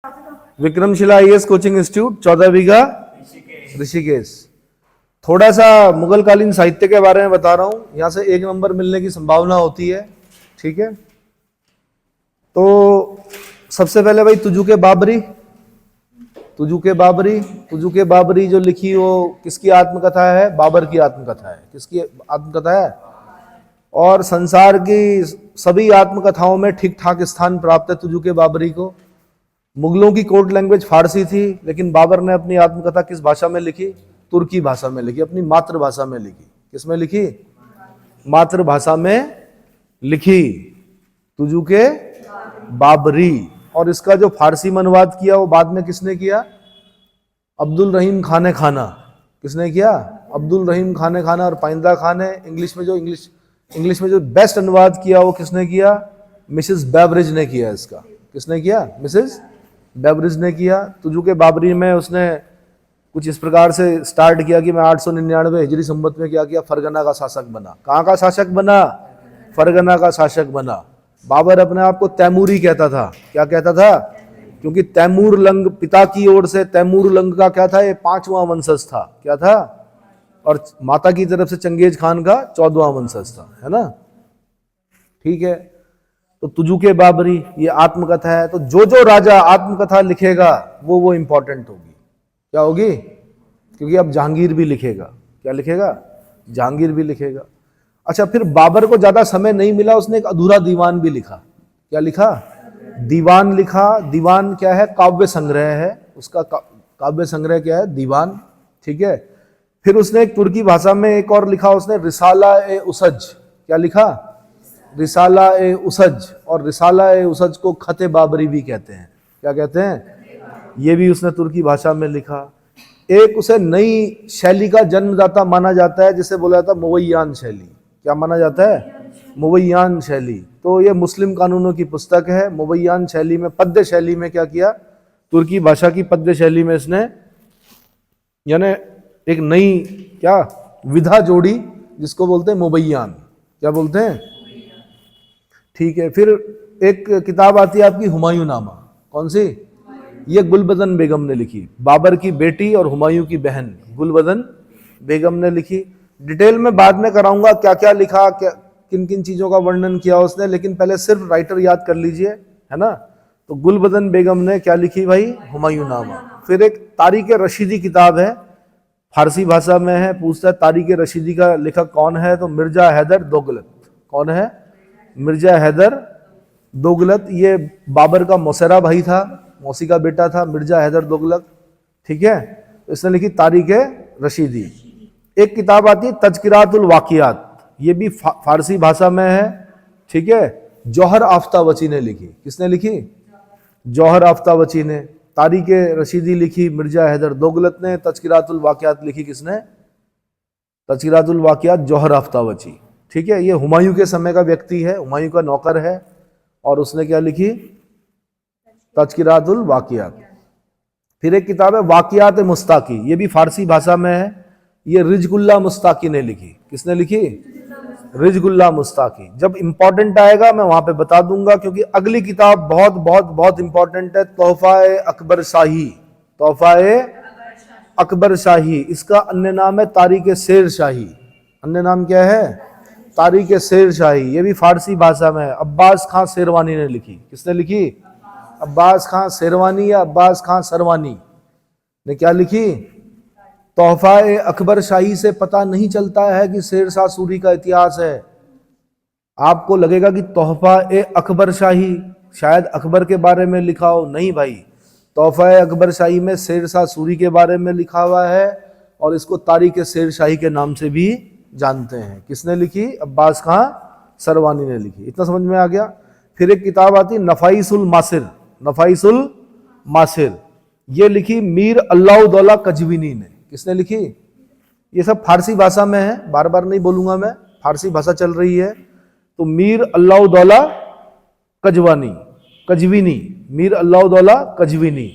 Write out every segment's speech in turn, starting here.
Vikramshila IAS coaching institute, 14 बीघा, ऋषिकेश। थोड़ा सा मुगल कालीन साहित्य के बारे में बता रहा हूं, यहां से 1 नंबर मिलने की संभावना होती है। ठीक है, तो सबसे पहले भाई तुजु के बाबरी, तुजु के बाबरी जो लिखी वो किसकी आत्मकथा है? बाबर की आत्मकथा है। किसकी आत्मकथा है? और संसार की सभी आत्मकथाओं में ठीक ठाक स्थान प्राप्त है तुजु के बाबरी को। मुगलों की कोड लैंग्वेज फारसी थी, लेकिन बाबर ने अपनी आत्मकथा किस भाषा में लिखी? तुर्की भाषा में लिखी, अपनी मातृभाषा में लिखी। किसमें लिखी? मातृभाषा में लिखी, तुजु के बाबरी। और इसका जो फारसी में अनुवाद किया वो बाद में किसने किया? अब्दुल रहीम खान खाना। किसने किया? अब्दुल रहीम खान खाना। और पाइंदा खान है। इंग्लिश में जो बेस्ट अनुवाद किया वो किसने किया? मिसेस बेवरेज ने किया इसका। किसने किया? मिसेस बेवरेज ने किया। तुजु के बाबरी में उसने कुछ इस प्रकार से स्टार्ट किया कि मैं 899 हिजरी संवत में क्या किया? फरगना का शासक बना। कहाँ का शासक बना? फरगना का शासक बना। बाबर अपने आप को तैमूरी कहता था। क्या कहता था? क्योंकि तैमूर लंग पिता की ओर से, तैमूर लंग का क्या था? ये 5वां वंशज था। क्या था? और माता की तरफ से चंगेज खान का 14वां वंशज था, है ना। ठीक है, तो तुजु के बाबरी ये आत्मकथा है। तो जो राजा आत्मकथा लिखेगा वो इंपॉर्टेंट होगी। क्या होगी? क्योंकि अब जहांगीर भी लिखेगा। क्या लिखेगा? जहांगीर भी लिखेगा। अच्छा, फिर बाबर को ज्यादा समय नहीं मिला, उसने एक अधूरा दीवान भी लिखा। क्या लिखा? दीवान लिखा। दीवान क्या है? काव्य संग्रह है उसका। काव्य संग्रह क्या है? दीवान। ठीक है, फिर उसने एक तुर्की भाषा में एक और लिखा उसने, रिसाला ए उसज। क्या लिखा? रिसाला ए उसज। और रिसाला ए उसज को खते बाबरी भी कहते हैं। क्या कहते हैं? ये भी उसने तुर्की भाषा में लिखा। एक उसे नई शैली का जन्मदाता माना जाता है, जिसे बोला जाता है मुवैयान शैली। क्या माना जाता है? मुवैयान शैली। तो ये मुस्लिम कानूनों की पुस्तक है। मुवैयान शैली में, पद्य शैली में क्या किया? तुर्की भाषा की पद्य शैली में इसने यानी एक नई क्या विधा जोड़ी, जिसको बोलते हैं मुवैयान। क्या बोलते हैं? ठीक है, फिर एक किताब आती है आपकी हुमायूं नामा। कौन सी? ये गुलबदन बेगम ने लिखी। बाबर की बेटी और हुमायूं की बहन गुलबदन बेगम ने लिखी। डिटेल में बाद में कराऊंगा क्या क्या लिखा, क्या किन किन चीजों का वर्णन किया उसने, लेकिन पहले सिर्फ राइटर याद कर लीजिए, है ना। तो गुलबदन बेगम ने क्या लिखी भाई? हुमायूं नामा। फिर एक तारीख रशीदी किताब है, फारसी भाषा में है। पूछता है तारीख रशीदी का लेखक कौन है? तो मिर्जा हैदर दोगलत। कौन है? मिर्जा हैदर दोगलत। ये बाबर का मौसेरा भाई था, मौसी का बेटा था मिर्जा हैदर दोगलत। ठीक है, तो इसने लिखी तारीख रशीदी। एक किताब आती है तज़किरातुल वाक़ियात, ये भी फारसी भाषा में है। ठीक है, जौहर आफ्ताबची ने लिखी। किसने लिखी? जौहर आफ्ताबची ने। तारीख रशीदी लिखी मिर्जा हैदर दोगलत ने। तज़किरातुल वाक़ियात लिखी किसने? तज़किरातुल वाक़ियात जौहर आफ्ताबची। ठीक है, ये हुमायूं के समय का व्यक्ति है, हुमायूं का नौकर है। और उसने क्या लिखी? तज़किरातुल वाक़ियात। फिर एक किताब है वाक़ियात मुस्ताकी, ये भी फारसी भाषा में है। ये रिजगुल्ला मुस्ताकी ने लिखी। किसने लिखी? रिजगुल्ला मुस्ताकी। जब इंपॉर्टेंट आएगा मैं वहां पे बता दूंगा, क्योंकि अगली किताब बहुत बहुत बहुत इंपॉर्टेंट है, तोहफा-ए अकबर शाही। तोहफा-ए अकबर शाही, इसका अन्य नाम है तारीख शेर शाही। अन्य नाम क्या है? तारीख शेर शाही। ये भी फारसी भाषा में है। अब्बास खां शेरवानी ने लिखी। किसने लिखी? अब्बास खां शेरवानी या अब्बास खां सरवानी ने क्या लिखी? तोहफा-ए अकबर शाही से पता नहीं चलता है कि शेर शाह सूरी का इतिहास है। आपको लगेगा कि तोहफा-ए अकबर शाही शायद अकबर के बारे में लिखा हो। नहीं भाई, तोहफा-ए अकबर शाही में शेर शाह सूरी के बारे में लिखा हुआ है, और इसको तारीख शेर शाही के नाम से भी जानते हैं। किसने लिखी? अब्बास खां सरवानी ने लिखी। इतना समझ में आ गया। फिर एक किताब आती नफाइसुल मासिर। नफाइसुल मासिर ये लिखी मीर अल्लाउद्दौला कजवीनी ने। किसने लिखी? ये सब फारसी भाषा में है, बार बार नहीं बोलूंगा मैं, फारसी भाषा चल रही है। तो मीर अल्लाउद्दौला कजवीनी, मीर अल्लाउद्दौला कजवीनी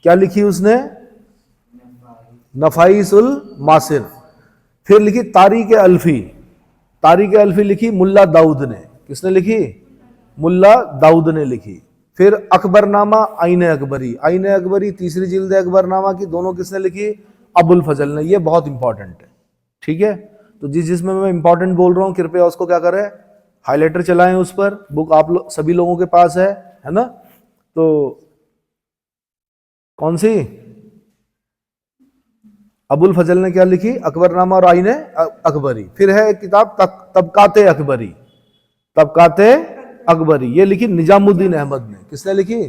क्या लिखी उसने? नफाइसुल मासिर। फिर लिखी तारीख अल्फी। तारीख अल्फी लिखी मुल्ला दाऊद ने। किसने लिखी? मुल्ला दाऊद ने लिखी। फिर अकबरनामा, आईने अकबरी। आईने अकबरी तीसरी जिल्द अकबरनामा की, दोनों किसने लिखी? अबुल फजल ने। ये बहुत इंपॉर्टेंट है, ठीक है। तो जिसमें मैं इंपॉर्टेंट बोल रहा हूं कृपया उसको क्या करें, हाईलाइटर चलाएं उस पर। बुक आप सभी लोगों के पास है ना? तो कौन सी? अबुल फजल ने क्या लिखी? अकबरनामा और आईने अकबरी। फिर है एक किताब तबकाते अकबरी। तबकाते अकबरी ये लिखी निजामुद्दीन अहमद ने। किसने लिखी?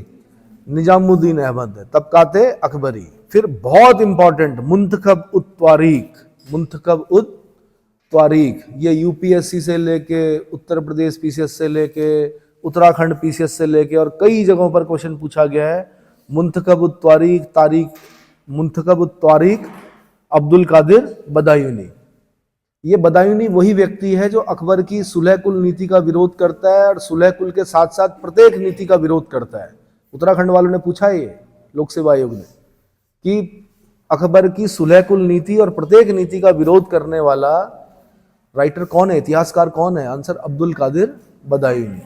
निजामुद्दीन अहमद ने, तबकाते अकबरी। फिर बहुत इंपॉर्टेंट मुंतखब उत तारीख। मुंतखब उत तारीख ये यूपीएससी से लेके, उत्तर प्रदेश पीसीएस से लेके, उत्तराखंड पीसीएस से लेके और कई जगहों पर क्वेश्चन पूछा गया है। मुंतखब उत तारीख, मुंतखब उत तारीख अब्दुल कादिर बदायूनी। ये बदायूनी वही व्यक्ति है जो अकबर की सुलह कुल नीति का विरोध करता है और सुलह कुल के साथ साथ प्रत्येक नीति का विरोध करता है। उत्तराखंड वालों ने पूछा है ये लोक सेवा आयोग ने कि अकबर की सुलह कुल नीति और प्रत्येक नीति का विरोध करने वाला राइटर कौन है, इतिहासकार कौन है? आंसर अब्दुल कादिर बदायूनी।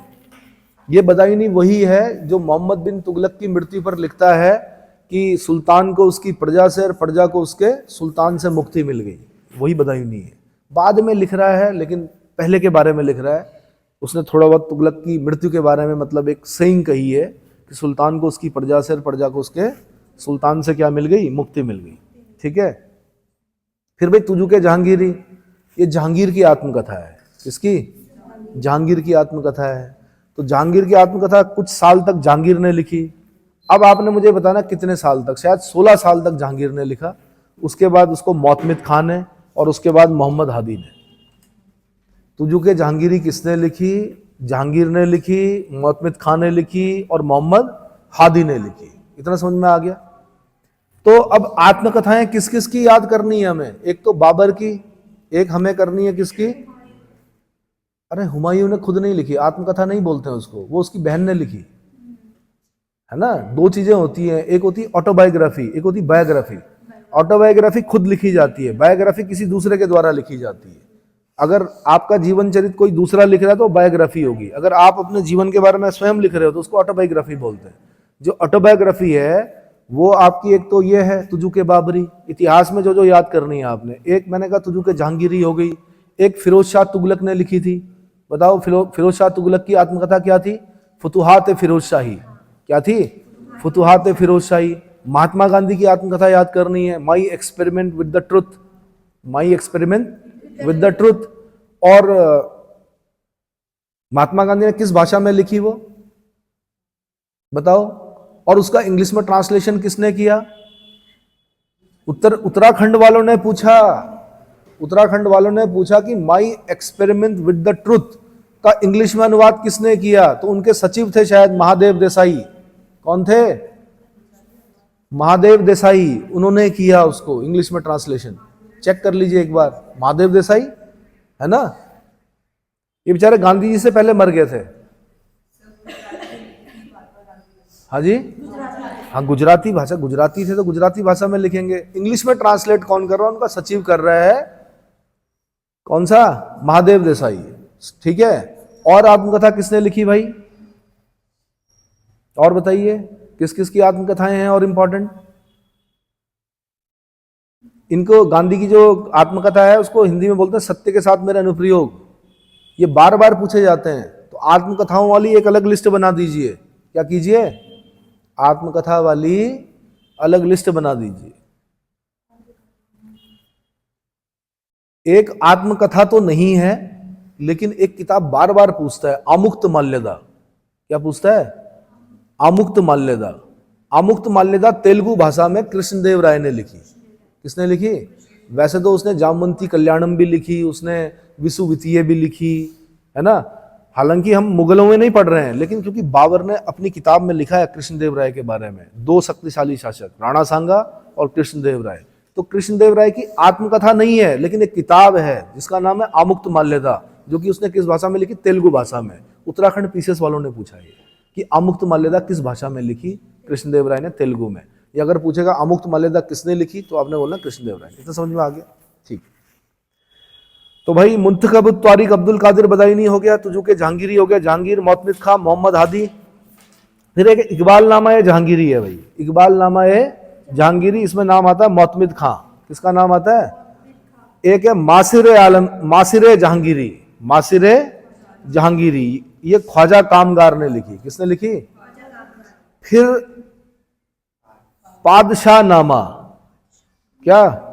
ये बदायूनी वही है जो मोहम्मद बिन तुगलक की मृत्यु पर लिखता है कि सुल्तान को उसकी प्रजा से और प्रजा को उसके सुल्तान से मुक्ति मिल गई। वही बदायूनी है। बाद में लिख रहा है लेकिन पहले के बारे में लिख रहा है। उसने थोड़ा बहुत तुगलक की मृत्यु के बारे में मतलब एक सेइंग कही है कि सुल्तान को उसकी प्रजा से और प्रजा को उसके सुल्तान से क्या मिल गई? मुक्ति मिल गई, ठीक है। फिर भाई तुजू के जहांगीरी, ये जहांगीर की आत्मकथा है। किसकी? जहांगीर की आत्मकथा है। तो जहांगीर की आत्मकथा कुछ साल तक जहांगीर ने लिखी। अब आपने मुझे बताना कितने साल तक? शायद 16 साल तक जहांगीर ने लिखा। उसके बाद उसको मोतमिद खान ने और उसके बाद मोहम्मद हादी ने। तुजू के जहांगीरी किसने लिखी? जहांगीर ने लिखी, मोतमिद खान ने लिखी और मोहम्मद हादी ने लिखी। इतना समझ में आ गया? तो अब आत्मकथाएं किस किस की याद करनी है हमें? एक तो बाबर की, एक हमें करनी है किसकी? अरे हुमायूं ने खुद नहीं लिखी, आत्मकथा नहीं बोलते हैं उसको, वो उसकी बहन ने लिखी है ना। दो चीजें होती हैं, एक होती है ऑटोबायोग्राफी, एक होती बायोग्राफी। ऑटोबायोग्राफी खुद लिखी जाती है, बायोग्राफी किसी दूसरे के द्वारा लिखी जाती है। अगर आपका जीवन चरित्र कोई दूसरा लिख रहा है तो बायोग्राफी होगी। अगर आप अपने जीवन के बारे में स्वयं लिख रहे हो तो उसको ऑटोबायोग्राफी बोलते हैं। जो ऑटोबायोग्राफी है वो आपकी एक तो ये है तुजू के बाबरी, इतिहास में जो जो याद करनी है आपने। एक मैंने कहा तुजू के जहांगीरी हो गई। एक फिरोज शाह तुगलक ने लिखी थी। बताओ फिरोज शाह तुगलक की आत्मकथा क्या थी? फुतुहात फिरोज शाही। क्या थी? फुतुहात फिरोज शाही। महात्मा गांधी की आत्मकथा याद करनी है, my experiment with the truth. My experiment with the truth. और महात्मा गांधी ने किस भाषा में लिखी वो बताओ? और उसका इंग्लिश में ट्रांसलेशन किसने किया? उत्तराखंड वालों ने पूछा। उत्तराखंड वालों ने पूछा कि my experiment with the truth का इंग्लिश में अनुवाद किसने किया? तो उनके सचिव थे शायद महादेव देसाई। कौन थे? महादेव देसाई। उन्होंने किया उसको इंग्लिश में ट्रांसलेशन। चेक कर लीजिए एक बार, महादेव देसाई है ना। ये बेचारे गांधी जी से पहले मर गए थे। हाँ जी, हाँ गुजराती भाषा, गुजराती थे तो गुजराती भाषा में लिखेंगे। इंग्लिश में ट्रांसलेट कौन कर रहा है? उनका सचिव कर रहा है। कौन सा? महादेव देसाई, ठीक है। और आत्मकथा किसने लिखी भाई? और बताइए किस किस की आत्मकथाएं हैं और इंपॉर्टेंट? इनको गांधी की जो आत्मकथा है उसको हिंदी में बोलते हैं सत्य के साथ मेरा अनुप्रयोग। ये बार बार पूछे जाते हैं। तो आत्मकथाओं वाली एक अलग लिस्ट बना दीजिए। क्या कीजिए? आत्मकथा वाली अलग लिस्ट बना दीजिए। एक आत्मकथा तो नहीं है लेकिन एक किताब बार बार पूछता है, आमुक्त माल्यदा। क्या पूछता है? आमुक्त माल्यदा। आमुक्त माल्यदा तेलुगु भाषा में कृष्णदेव राय ने लिखी। किसने लिखी? वैसे तो उसने जामवंती कल्याणम भी लिखी, उसने विसुवितीय भी लिखी है ना। हालांकि हम मुगलों में नहीं पढ़ रहे हैं, लेकिन क्योंकि बाबर ने अपनी किताब में लिखा है कृष्णदेव राय के बारे में, दो शक्तिशाली शासक राणा सांगा और कृष्णदेव राय। तो कृष्णदेव राय की आत्मकथा नहीं है लेकिन एक किताब है जिसका नाम है आमुक्त माल्यदा, जो कि उसने किस भाषा में लिखी? तेलुगु भाषा में। उत्तराखंड पीसीएस वालों ने पूछा है कि आमुक्त माल्यदा किस भाषा में लिखी? कृष्णदेव राय ने तेलुगु में। ये अगर पूछेगा आमुक्त माल्यदा किसने लिखी तो आपने बोलना कृष्णदेव राय। इतना समझ में आ गया? ठीक। तो भाई मुंतखब तारीख अब्दुल कादिर बदायूनी हो गया, तुजू के जहांगीरी हो गया, जहांगीर, मोतमिद खां, मोहम्मद हादी। फिर एक इकबाल नामा है जहांगीरी है भाई, इकबाल नामा है जहांगीरी, इसमें नाम आता है मोतमिद खां। किसका नाम आता है? एक है मासिर आलम, मासिर जहांगीरी, मासिर जहांगीरी, ये ख्वाजा कामगार ने लिखी। किसने लिखी? फिर पादशाह नामा, क्या?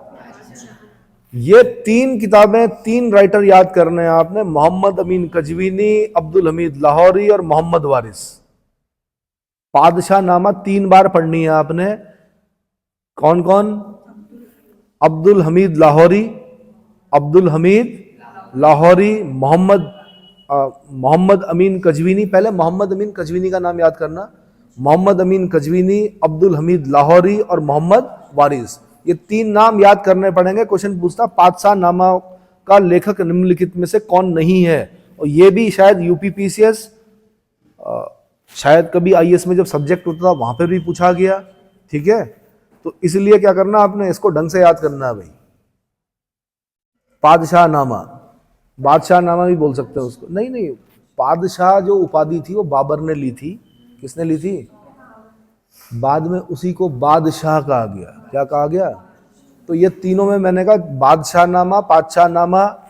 ये 3 किताबें, 3 राइटर याद करने हैं आपने, मोहम्मद अमीन कजवीनी, अब्दुल हमीद लाहौरी और मोहम्मद वारिस। पादशाह नामा 3 बार पढ़नी है आपने। कौन कौन? अब्दुल हमीद लाहौरी, अब्दुल हमीद लाहौरी, मोहम्मद अमीन कजवीनी। पहले मोहम्मद अमीन कजवीनी का नाम याद करना, मोहम्मद अमीन कजवीनी, अब्दुल हमीद लाहौरी और मोहम्मद वारिस। ये 3 नाम याद करने पड़ेंगे। क्वेश्चन पूछता पादशाह नामा का लेखक निम्नलिखित में से कौन नहीं है, और ये भी शायद यूपीपीसीएस, शायद कभी आईएएस में जब सब्जेक्ट होता था वहां पे भी पूछा गया। ठीक है, तो इसलिए क्या करना आपने, इसको ढंग से याद करना है भाई। पादशाह नामा, बादशाह नामा भी बोल सकते हैं उसको। नहीं नहीं, पादशाह जो उपाधि थी वो बाबर ने ली थी। किसने ली थी? बाद में उसी को बादशाह कहा गया। क्या कहा गया? तो ये तीनों में मैंने कहा बादशाह नामा, पादशाह नामा,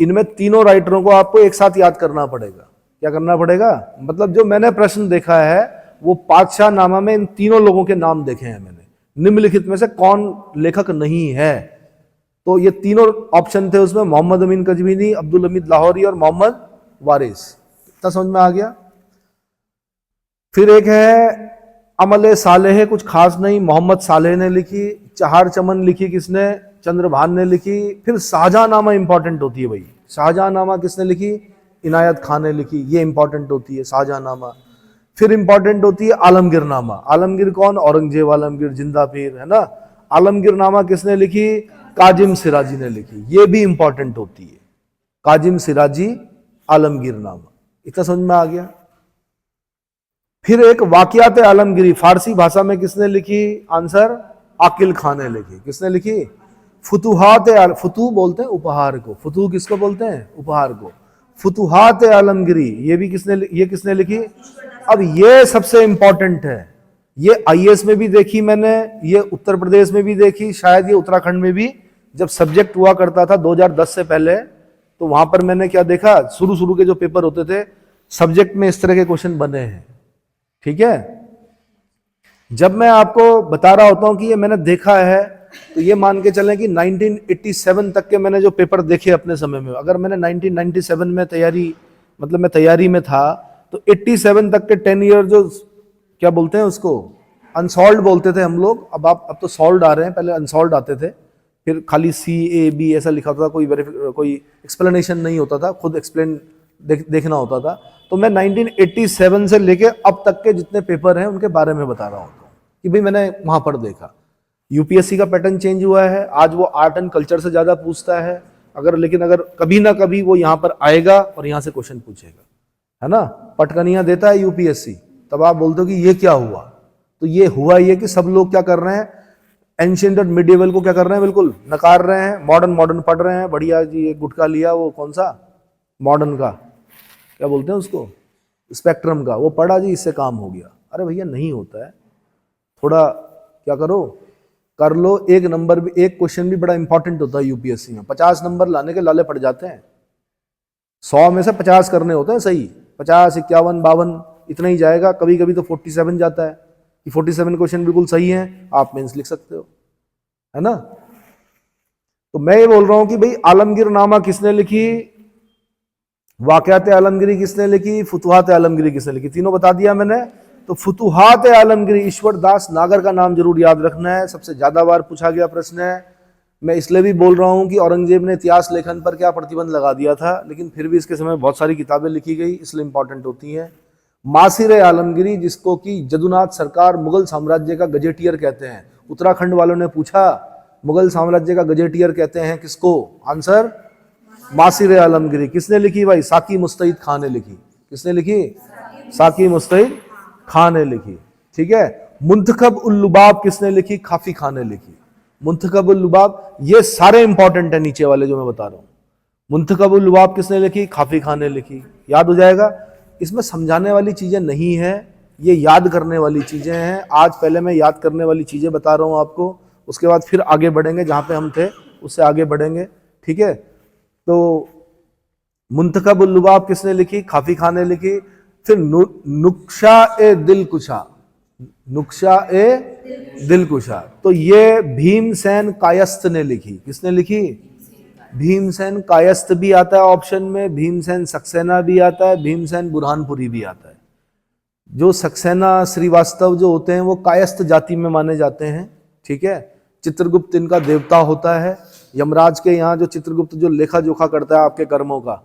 इनमें तीनों राइटरों को आपको एक साथ याद करना पड़ेगा। क्या करना पड़ेगा? मतलब जो मैंने प्रश्न देखा है वो पादशाह नामा में इन तीनों लोगों के नाम देखे हैं मैंने। निम्नलिखित में से कौन लेखक नहीं है, तो ये तीनों ऑप्शन थे उसमें, मोहम्मद अमीन कजवीनी, अब्दुल हमीद लाहौरी और मोहम्मद वारिस। इतना समझ में आ गया? फिर एक है अमल सालेह, कुछ खास नहीं, मोहम्मद सालेह ने लिखी। चहार चमन लिखी किसने? चंद्रभान ने लिखी। फिर शाहजहांनामा इंपॉर्टेंट होती है भाई। शाहजहांनामा किसने लिखी? इनायत खान ने लिखी। ये इंपॉर्टेंट होती है शाहजहांनामा। फिर इंपॉर्टेंट होती है आलमगीरनामा। आलमगीर कौन? औरंगजेब आलमगीर, जिंदा पीर, है ना। आलमगीरनामा किसने लिखी? काजिम सिराजी ने लिखी। ये भी इंपॉर्टेंट होती है, काजिम सिराजी, आलमगीरनामा। इतना समझ में आ गया? फिर एक वाकियात आलमगिरी, फारसी भाषा में किसने लिखी? आंसर आकिल खान ने लिखी। किसने लिखी? फुतू बोलते हैं उपहार को, फुतू किसको बोलते हैं? उपहार को। फुतुहात आलमगिरी, ये भी किसने लिखी? अब ये सबसे इंपॉर्टेंट है, ये आईएएस में भी देखी मैंने, ये उत्तर प्रदेश में भी देखी, शायद ये उत्तराखंड में भी जब सब्जेक्ट हुआ करता था 2010 से पहले, तो वहां पर मैंने क्या देखा, शुरू के जो पेपर होते थे सब्जेक्ट में इस तरह के क्वेश्चन बने हैं। ठीक है, जब मैं आपको बता रहा होता हूं कि ये मैंने देखा है, तो ये मान के चलें कि 1987 तक के मैंने जो पेपर देखे अपने समय में, अगर मैंने 1997 में मैं तैयारी में था, तो 87 तक के 10 ईयर जो क्या बोलते हैं उसको, अनसॉल्व बोलते थे हम लोग, अब तो सॉल्व आ रहे हैं, पहले अनसॉल्व आते थे, फिर खाली CAB ऐसा लिखा होता था, कोई एक्सप्लेनेशन नहीं होता था, खुद एक्सप्लेन देखना होता था। तो मैं 1987 से लेके अब तक के जितने पेपर हैं उनके बारे में बता रहा होता हूँ कि भाई मैंने वहां पर देखा। यूपीएससी का पैटर्न चेंज हुआ है, आज वो आर्ट एंड कल्चर से ज्यादा पूछता है, लेकिन अगर कभी ना कभी वो यहाँ पर आएगा और यहाँ से क्वेश्चन पूछेगा, है ना। पटकनियां देता है यूपीएससी, तब आप बोलते हो कि ये क्या हुआ, तो ये हुआ ये कि सब लोग क्या कर रहे हैं, एंशिएंट और मिडिएवल को क्या कर रहे हैं, बिल्कुल नकार रहे हैं, मॉडर्न पढ़ रहे हैं। बढ़िया जी, एक गुटखा लिया, वो कौन सा मॉडर्न का क्या बोलते हैं उसको, स्पेक्ट्रम का, वो पढ़ा जी, इससे काम हो गया। अरे भैया नहीं होता है, थोड़ा क्या करो, कर लो। एक नंबर भी, एक क्वेश्चन भी बड़ा इंपॉर्टेंट होता है यूपीएससी में, 50 नंबर लाने के लाले पड़ जाते हैं, 100 में से 50 करने होते हैं सही, 50, 51, 52 इतना ही जाएगा, कभी कभी तो 47 जाता है कि 47 क्वेश्चन बिल्कुल सही हैं, आप मेंस लिख सकते हो, है ना। तो मैं ये बोल रहा हूं कि भाई आलमगीर नामा किसने लिखी, वाक़यात आलमगिरी किसने लिखी, फुतुहात आलमगिरी किसने लिखी, तीनों बता दिया मैंने। तो फुतुहात आलमगिरी ईश्वर दास नागर का नाम जरूर याद रखना है, सबसे ज्यादा बार पूछा गया प्रश्न है। मैं इसलिए भी बोल रहा हूं कि औरंगजेब ने इतिहास लेखन पर क्या प्रतिबंध लगा दिया था, लेकिन फिर भी इसके समय बहुत सारी किताबें लिखी गई, इसलिए इंपॉर्टेंट होती हैं। मासिर आलमगिरी, जिसको कि जदुनाथ सरकार मुगल साम्राज्य का गजेटियर कहते हैं, उत्तराखंड वालों ने पूछा मुगल साम्राज्य का गजेटियर कहते हैं किसको, आंसर मासिर आलमगिरी। किसने लिखी भाई, साकी मुस्तैद खान ने लिखी। किसने लिखी, साकी मुस्तैद खान ने लिखी। ठीक है, मुंतखब उल लुबाब किसने लिखी, खाफी खान ने लिखी। मुंतखब उल लुबाब, ये सारे इंपॉर्टेंट है नीचे वाले जो मैं बता रहा हूं। मुंतखब उल लुबाब किसने लिखी, खाफी खान ने लिखी, याद हो जाएगा। इसमें समझाने वाली चीजें नहीं है, ये याद करने वाली चीजें हैं। आज पहले मैं याद करने वाली चीजें बता रहा हूं आपको, उसके बाद फिर आगे बढ़ेंगे, जहां पे हम थे उससे आगे बढ़ेंगे, ठीक है। तो मुंतखब उल लुबाब किसने लिखी? खाफी खान ने लिखी। फिर नुक्शा ए दिलकुशा, नुक्शा ए दिलकुशा, तो ये भीमसेन कायस्थ ने लिखी। किसने लिखी? भीमसेन कायस्थ भी आता है ऑप्शन में, भीमसेन सक्सेना भी आता है, भीमसेन बुरहानपुरी भी आता है। जो सक्सेना श्रीवास्तव जो होते हैं वो कायस्थ जाति में माने जाते हैं, ठीक है। चित्रगुप्त इनका देवता होता है। यमराज के यहाँ जो चित्रगुप्त जो लेखा जोखा करता है आपके कर्मों का,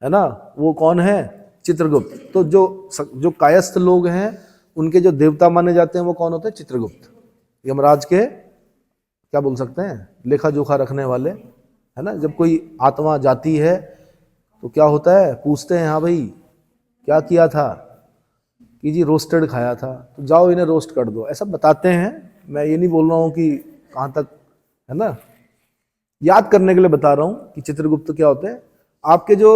है ना, वो कौन है? चित्रगुप्त। तो जो कायस्थ लोग हैं उनके जो देवता माने जाते हैं वो कौन होते हैं? चित्रगुप्त। यमराज के क्या बोल सकते हैं? लेखा जोखा रखने वाले, है ना। जब कोई आत्मा जाती है तो क्या होता है? पूछते हैं, हाँ भाई क्या किया था? कि जी रोस्टेड खाया था, तो जाओ इन्हें रोस्ट कर दो, ऐसा बताते हैं। मैं ये नहीं बोल रहा हूँ कि कहाँ तक, है ना, याद करने के लिए बता रहा हूँ कि चित्रगुप्त क्या होते हैं। आपके जो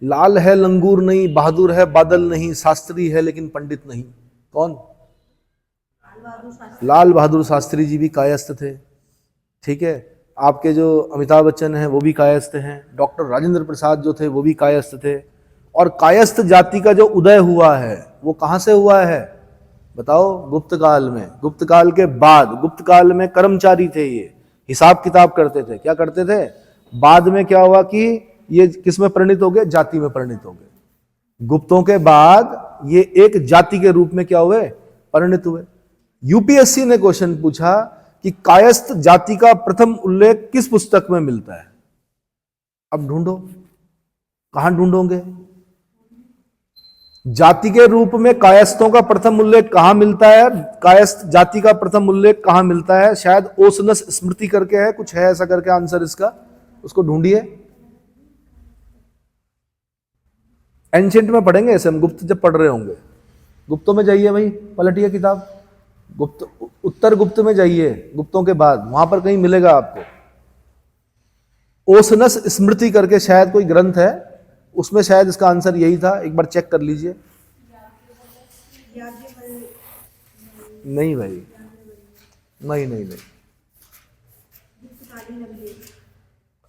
लाल है लंगूर नहीं, बहादुर है बादल नहीं, शास्त्री है लेकिन पंडित नहीं, कौन? लाल बहादुर शास्त्री जी भी कायस्थ थे, ठीक है। आपके जो अमिताभ बच्चन हैं वो भी कायस्थ हैं, डॉक्टर राजेंद्र प्रसाद जो थे वो भी कायस्थ थे। और कायस्थ जाति का जो उदय हुआ है वो कहां से हुआ है बताओ? गुप्त काल में। गुप्त काल के बाद, गुप्त काल में कर्मचारी थे, ये हिसाब किताब करते थे। क्या करते थे? बाद में क्या हुआ कि ये किस में परिणित हो गए? जाति में परिणित हो गए। गुप्तों के बाद ये एक जाति के रूप में क्या हुए? परिणित हुए। यूपीएससी ने क्वेश्चन पूछा कि कायस्थ जाति का प्रथम उल्लेख किस पुस्तक में मिलता है? अब ढूंढो, कहां ढूंढोगे? जाति के रूप में कायस्थों का प्रथम उल्लेख कहां मिलता है? कायस्थ जाति का प्रथम उल्लेख कहां मिलता है? शायद ओसनस स्मृति करके है, कुछ है ऐसा करके आंसर इसका, उसको ढूंढिए। एंशिएंट में पढ़ेंगे ऐसे हम, गुप्त जब पढ़ रहे होंगे। गुप्तों में जाइए भाई, पलटिए किताब, गुप्त उत्तर गुप्त में जाइए, गुप्तों के बाद वहां पर कहीं मिलेगा आपको। ओसनस स्मृति करके शायद कोई ग्रंथ है, उसमें शायद इसका आंसर यही था। एक बार चेक कर लीजिए। नहीं भाई, नहीं नहीं नहीं,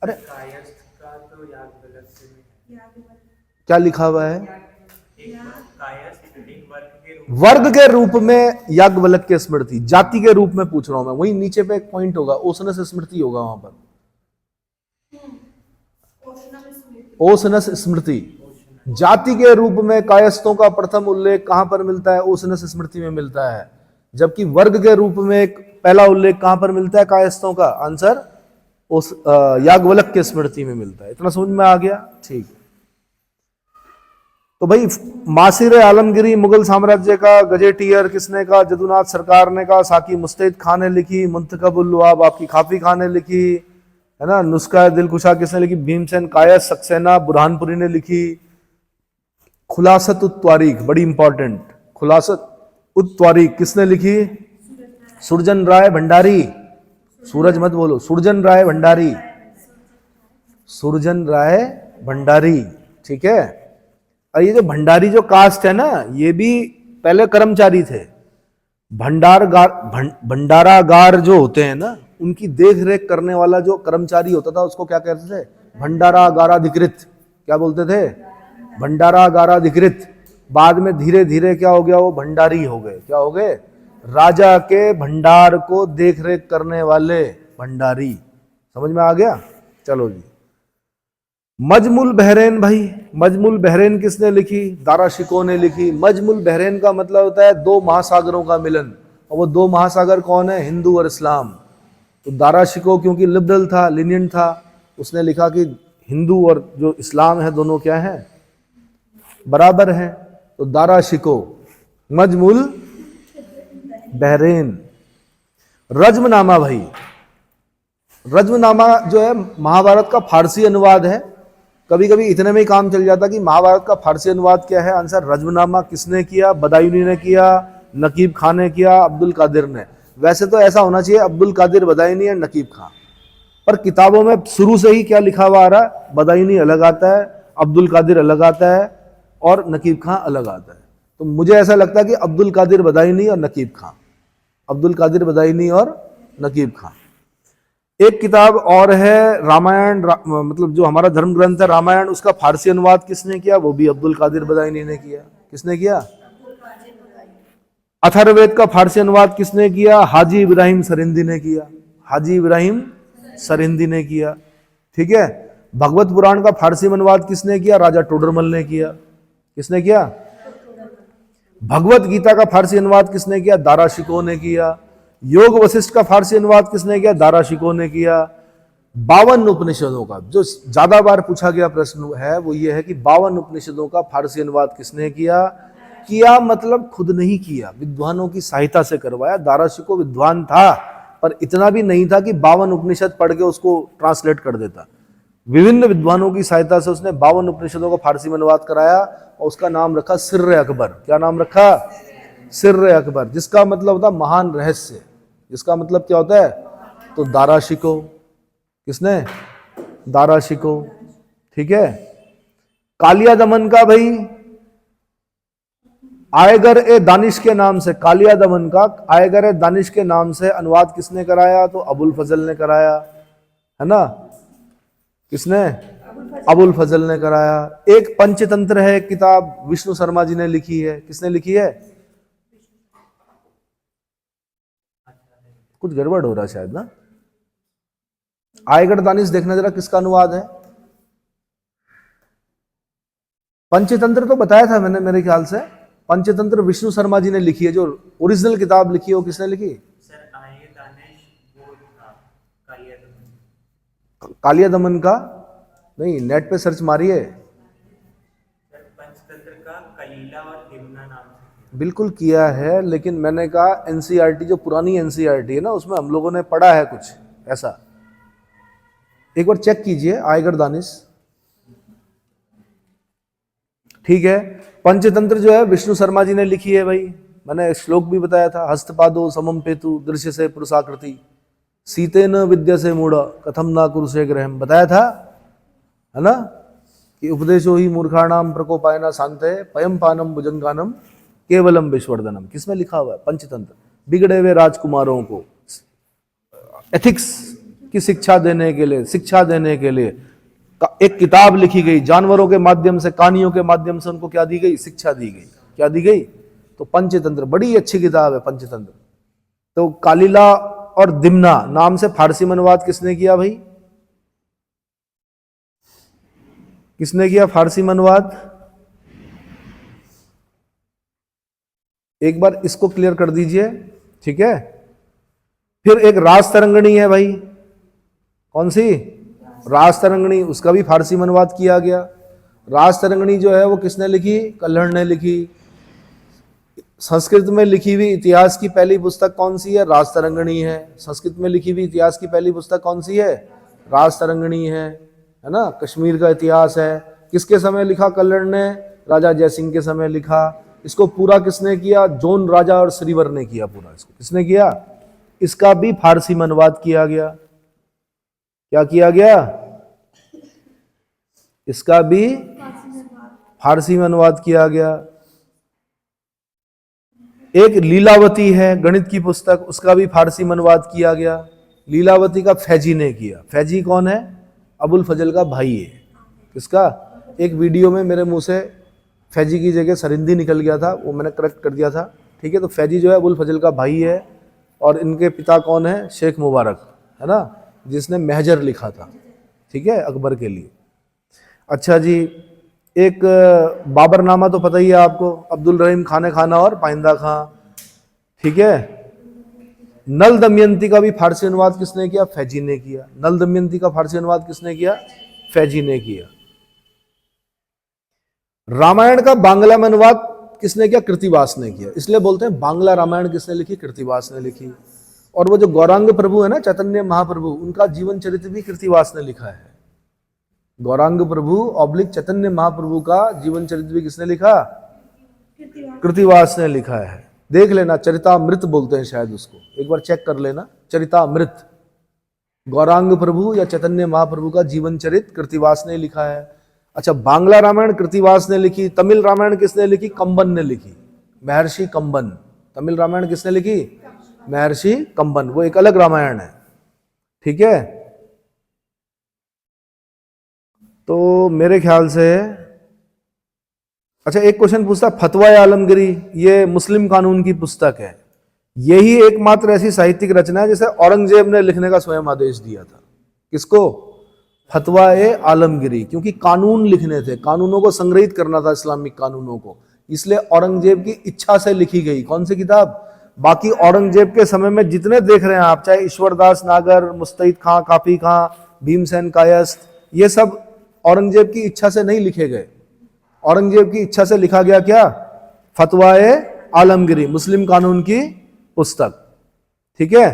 अरे क्या लिखा हुआ है? वर्ग के रूप में याज्ञवल्क्य के स्मृति, जाति के रूप में पूछ रहा हूं मैं। वही नीचे पे एक पॉइंट होगा, ओसनस स्मृति होगा वहां पर। ओसनस स्मृति, जाति के रूप में कायस्थों का प्रथम उल्लेख कहां पर मिलता है? ओसनस स्मृति में मिलता है। जबकि वर्ग के रूप में एक पहला उल्लेख कहां पर मिलता है कायस्थों का? आंसर उस याज्ञवल्क्य के स्मृति में मिलता है। इतना समझ में आ गया? ठीक है। तो भाई मासिर आलमगिरी मुगल साम्राज्य का गजेटियर किसने कहा? जदुनाथ सरकार ने कहा। साकी मुस्तैद खान ने लिखी। मुंतखब उल लुआब आपकी खाफी खान ने लिखी, है ना। नुस्खा दिलकुशा किसने लिखी? भीमसेन कायस्थ। सक्सेना बुरहानपुरी ने लिखी। खुलासत उत त्वारीख, बड़ी इंपॉर्टेंट, खुलासत उत त्वारीख किसने लिखी? सुरजन राय भंडारी। सूरज मत बोलो, सुरजन राय भंडारी, सुरजन राय भंडारी, ठीक है। और ये जो भंडारी जो कास्ट है ना, ये भी पहले कर्मचारी थे। भंडारागार जो होते हैं ना, उनकी देख रेख करने वाला जो कर्मचारी होता था उसको क्या कहते थे? भंडारागाराधिकृत। क्या बोलते थे? भंडारागाराधिकृत। बाद में धीरे धीरे क्या हो गया? वो भंडारी हो गए। क्या हो गए? राजा के भंडार को देख रेख करने वाले भंडारी। समझ में आ गया? चलो जी। मजमुल बहरैन, भाई मजमुल बहरैन किसने लिखी? दारा शिकोह ने लिखी। मजमुल बहरैन का मतलब होता है दो महासागरों का मिलन, और वो दो महासागर कौन है? हिंदू और इस्लाम। तो दारा शिकोह क्योंकि लिबरल था, लीनियंट था, उसने लिखा कि हिंदू और जो इस्लाम है दोनों क्या है? बराबर है। तो दारा शिकोह। मजमुल बहरैन। रज्मनामा, भाई रज्मनामा जो है महाभारत का फारसी अनुवाद है। कभी कभी इतने में ही काम चल जाता कि महाभारत का फारसी अनुवाद क्या है। आंसर रज्मनामा किसने किया? बदायूनी ने किया, नकीब खान ने किया, अब्दुल कादिर ने। वैसे तो ऐसा होना चाहिए अब्दुल कादिर बदायूनी और नकीब खान, पर किताबों में शुरू से ही क्या लिखा हुआ आ रहा है? बदायूनी अलग आता है, अब्दुल कादिर अलग आता है, और नकीब खां अलग आता है। तो मुझे ऐसा लगता है कि अब्दुल कादिर बदायूनी और नकीब खां, अब्दुल कादिर बदायूनी और नकीब खां। एक किताब और है रामायण, मतलब जो हमारा धर्म ग्रंथ है रामायण, उसका फारसी अनुवाद किसने किया? वो भी अब्दुल कादिर बदायूनी ने किया। किसने किया? अथर्ववेद का फारसी अनुवाद किसने किया? हाजी इब्राहिम सरिंदी ने किया। हाजी इब्राहिम सरिंदी ने किया। ठीक है। भगवत पुराण का फारसी अनुवाद किसने किया? राजा टोडरमल ने किया। किसने किया? भगवत गीता का फारसी अनुवाद किसने किया? दारा शिकोह ने किया। योग वशिष्ठ का फारसी अनुवाद किसने किया? दारा शिकोह ने किया। 52 उपनिषदों का, जो ज्यादा बार पूछा गया प्रश्न है वो ये है कि 52 उपनिषदों का फारसी अनुवाद किसने किया? किया मतलब खुद नहीं किया, विद्वानों की सहायता से करवाया। दारा शिकोह विद्वान था, पर इतना भी नहीं था कि 52 उपनिषद पढ़ के उसको ट्रांसलेट कर देता। विभिन्न विद्वानों की सहायता से उसने 52 उपनिषदों का फारसी में अनुवाद कराया और उसका नाम रखा सिर्र अकबर। क्या नाम रखा? सिर्र अकबर, जिसका मतलब होता महान रहस्य। जिसका मतलब क्या होता है? तो दारा शिकोह। किसने? दारा शिकोह। ठीक है। कालिया दमन का भाई आयगर ए दानिश के नाम से, कालिया दमन का आयगर ए दानिश के नाम से अनुवाद किसने कराया? तो अबुल फजल ने कराया, है ना। किसने? अबुल फजल ने कराया। एक पंचतंत्र है, एक किताब विष्णु शर्मा जी ने लिखी है। किसने लिखी है? कुछ गड़बड़ हो रहा है शायद ना। आयगढ़ दानिश देखना जरा किसका अनुवाद है। पंचतंत्र तो बताया था मैंने, मेरे ख्याल से पंचतंत्र विष्णु शर्मा जी ने लिखी है। जो ओरिजिनल किताब लिखी है वो किसने लिखी? कालिया दमन का नहीं, नेट पे सर्च मारिए। पंचतंत्र का कलीला और हिमना नाम से बिल्कुल किया है, लेकिन मैंने कहा एनसीईआरटी, जो पुरानी एनसीईआरटी है ना, उसमें हम लोगों ने पढ़ा है कुछ ऐसा। एक बार चेक कीजिए आयगढ़ दानिश। ठीक है। पंचतंत्र जो है विष्णु शर्मा जी ने लिखी है भाई। मैंने श्लोक भी बताया था, हस्तपादो समम पेतु दृश्य से पुरुषाकृति सीतेन विद्या से मूढ़ कथम ना कुरुषे ग्रहम, बताया था, है ना, कि उपदेशो ही मूर्खाणाम प्रकोपायना शांते पयम पानम भुजंगानम केवलम विश्वर्धनम। किसमें लिखा हुआ है? पंचतंत्र। बिगड़े हुए राजकुमारों को एथिक्स की शिक्षा देने के लिए, शिक्षा देने के लिए एक किताब लिखी गई। जानवरों के माध्यम से, कहानियों के माध्यम से उनको क्या दी गई? शिक्षा दी गई। क्या दी गई? तो पंचतंत्र बड़ी अच्छी किताब है पंचतंत्र। तो कालिला और दिमना नाम से फारसी में अनुवाद किसने किया भाई? किसने किया फारसी में अनुवाद? एक बार इसको क्लियर कर दीजिए। ठीक है। फिर एक रास तरंगणी है भाई। कौन सी? रास तरंगणी, उसका भी फारसी में अनुवाद किया गया। रास तरंगणी जो है वो किसने लिखी? कल्हड़ ने लिखी। संस्कृत में लिखी हुई इतिहास की पहली पुस्तक कौन सी है? रास तरंगणी है। संस्कृत में लिखी हुई इतिहास की पहली पुस्तक कौन सी है? रास तरंगणी है ना। कश्मीर का इतिहास है। किसके समय लिखा कल्हड़ ने? राजा जयसिंह के समय लिखा। इसको पूरा किसने किया? जोन राजा और श्रीवर ने किया पूरा। इसको किसने किया? इसका भी फारसी में अनुवाद किया गया। क्या किया गया? इसका भी फारसी में अनुवाद किया गया। एक लीलावती है गणित की पुस्तक, उसका भी फारसी में अनुवाद किया गया। लीलावती का फैजी ने किया। फैजी कौन है? अबुल फजल का भाई है। किसका? एक वीडियो में मेरे मुंह से फैजी की जगह सरिंदी निकल गया था, वो मैंने करेक्ट कर दिया था। ठीक है। तो फैजी जो है अबुल फजल का भाई है, और इनके पिता कौन है? शेख मुबारक, है ना, जिसने महजर लिखा था। ठीक है, अकबर के लिए। अच्छा जी, एक बाबरनामा तो पता ही है आपको, अब्दुल रहीम खाने खाना और पाइंदा खां। ठीक है। नल दमयंती का भी फारसी अनुवाद किसने किया? फैजी ने किया। नल दमयंती का फारसी अनुवाद किसने किया? फैजी ने किया। रामायण का बांग्ला में अनुवाद किसने किया? कृतिवास ने किया। इसलिए बोलते हैं बांग्ला रामायण किसने लिखी? कृतिवास ने लिखी। और वो जो गौरांग प्रभु है ना, चैतन्य महाप्रभु, उनका जीवन चरित्र भी कृतिवास ने लिखा है। गौरांग प्रभु ऑब्लिक चैतन्य महाप्रभु का जीवन चरित्र भी किसने लिखा? कृतिवास ने लिखा है। देख लेना, चरितामृत बोलते हैं शायद उसको, एक बार चेक कर लेना। चरितामृत, गौरांग प्रभु या चैतन्य महाप्रभु का जीवन चरित्र कृतिवास ने लिखा है। अच्छा, बांग्ला रामायण कृतिवास ने लिखी, तमिल रामायण किसने लिखी? कंबन ने लिखी, महर्षि कंबन। तमिल रामायण किसने लिखी? महर्षि कंबन, वो एक अलग रामायण है, ठीक है। तो मेरे ख्याल से, अच्छा एक क्वेश्चन पूछता, फतवा आलमगीरी ये मुस्लिम कानून की पुस्तक है, यही एकमात्र ऐसी साहित्यिक रचना है जिसे औरंगजेब ने लिखने का स्वयं आदेश दिया था। किसको? फतवा आलमगीरी, क्योंकि कानून लिखने थे, कानूनों को संग्रहित करना था, इस्लामिक कानूनों को, इसलिए औरंगजेब की इच्छा से लिखी गई। कौन सी किताब? बाकी औरंगजेब के समय में जितने देख रहे हैं आप, चाहे ईश्वरदास नागर, मुस्तैद खां, काफी खां, भीमसेन कायस्थ, ये सब औरंगजेब की इच्छा से नहीं लिखे गए। औरंगजेब की इच्छा से लिखा गया क्या? फतवा आलमगीरी, मुस्लिम कानून की पुस्तक, ठीक है।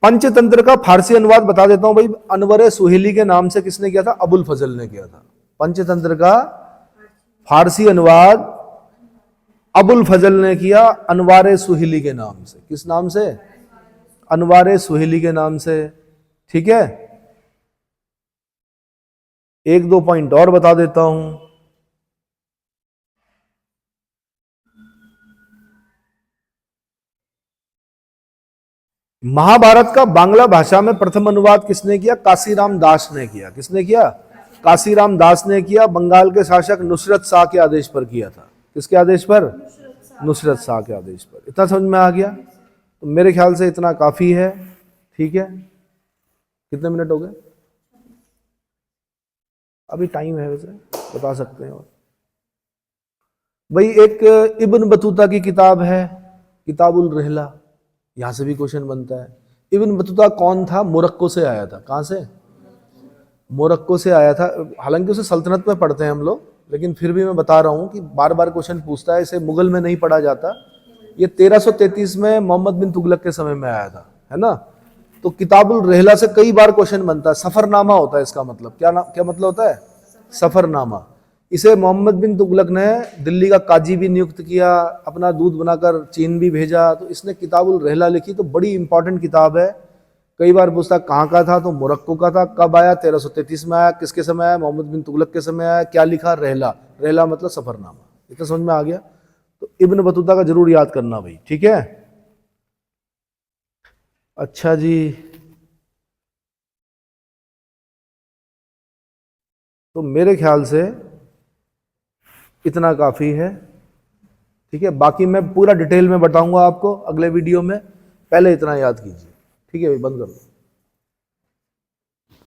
पंचतंत्र का फारसी अनुवाद बता देता हूं भाई, अनवर सुहेली के नाम से किसने किया था? अबुल फजल ने किया था। पंचतंत्र का फारसी अनुवाद अबुल फजल ने किया, अनवार सुहेली के नाम से। किस नाम से? अनवार सुहेली के नाम से, ठीक है। एक दो पॉइंट और बता देता हूं। महाभारत का बांग्ला भाषा में प्रथम अनुवाद किसने किया? काशीराम दास ने किया। किसने किया? काशीराम दास ने किया। बंगाल के शासक नुसरत शाह के आदेश पर किया था। किसके आदेश पर? नुसरत शाह के आदेश पर। इतना समझ में आ गया? तो मेरे ख्याल से इतना काफी है, ठीक है। कितने मिनट हो गए? अभी टाइम है, वैसे बता सकते हैं। और भाई एक इब्न बतूता की किताब है, किताबुल रहला, यहां से भी क्वेश्चन बनता है। इब्न बतूता कौन था? मोरक्को से आया था। कहां से? मोरक्को से आया था। हालांकि उसे सल्तनत में पढ़ते हैं हम लोग, लेकिन फिर भी मैं बता रहा हूं कि बार बार क्वेश्चन पूछता है, इसे मुगल में नहीं पढ़ा जाता। ये 1333 में मोहम्मद बिन तुगलक के समय में आया था, है ना। तो किताबुल रहला से कई बार क्वेश्चन बनता है। सफरनामा होता है इसका मतलब। क्या मतलब होता है? सफरनामा। इसे मोहम्मद बिन तुगलक ने दिल्ली का काजी भी नियुक्त किया, अपना दूध बनाकर चीन भी भेजा, तो इसने किताबुल रहला लिखी। तो बड़ी इंपॉर्टेंट किताब है। कई बार पूछता कहाँ का था, तो मोरक्को का था। कब आया? 1333 में आया। किसके समय आया? मोहम्मद बिन तुगलक के समय आया। क्या लिखा? रहला। रहला मतलब सफरनामा। इतना समझ में आ गया? तो इब्न बतूता का जरूर याद करना भाई, ठीक है। अच्छा जी, तो मेरे ख्याल से इतना काफी है, ठीक है। बाकी मैं पूरा डिटेल में बताऊंगा आपको अगले वीडियो में, पहले इतना याद कीजिए, ठीक है भाई। बंद कर दो।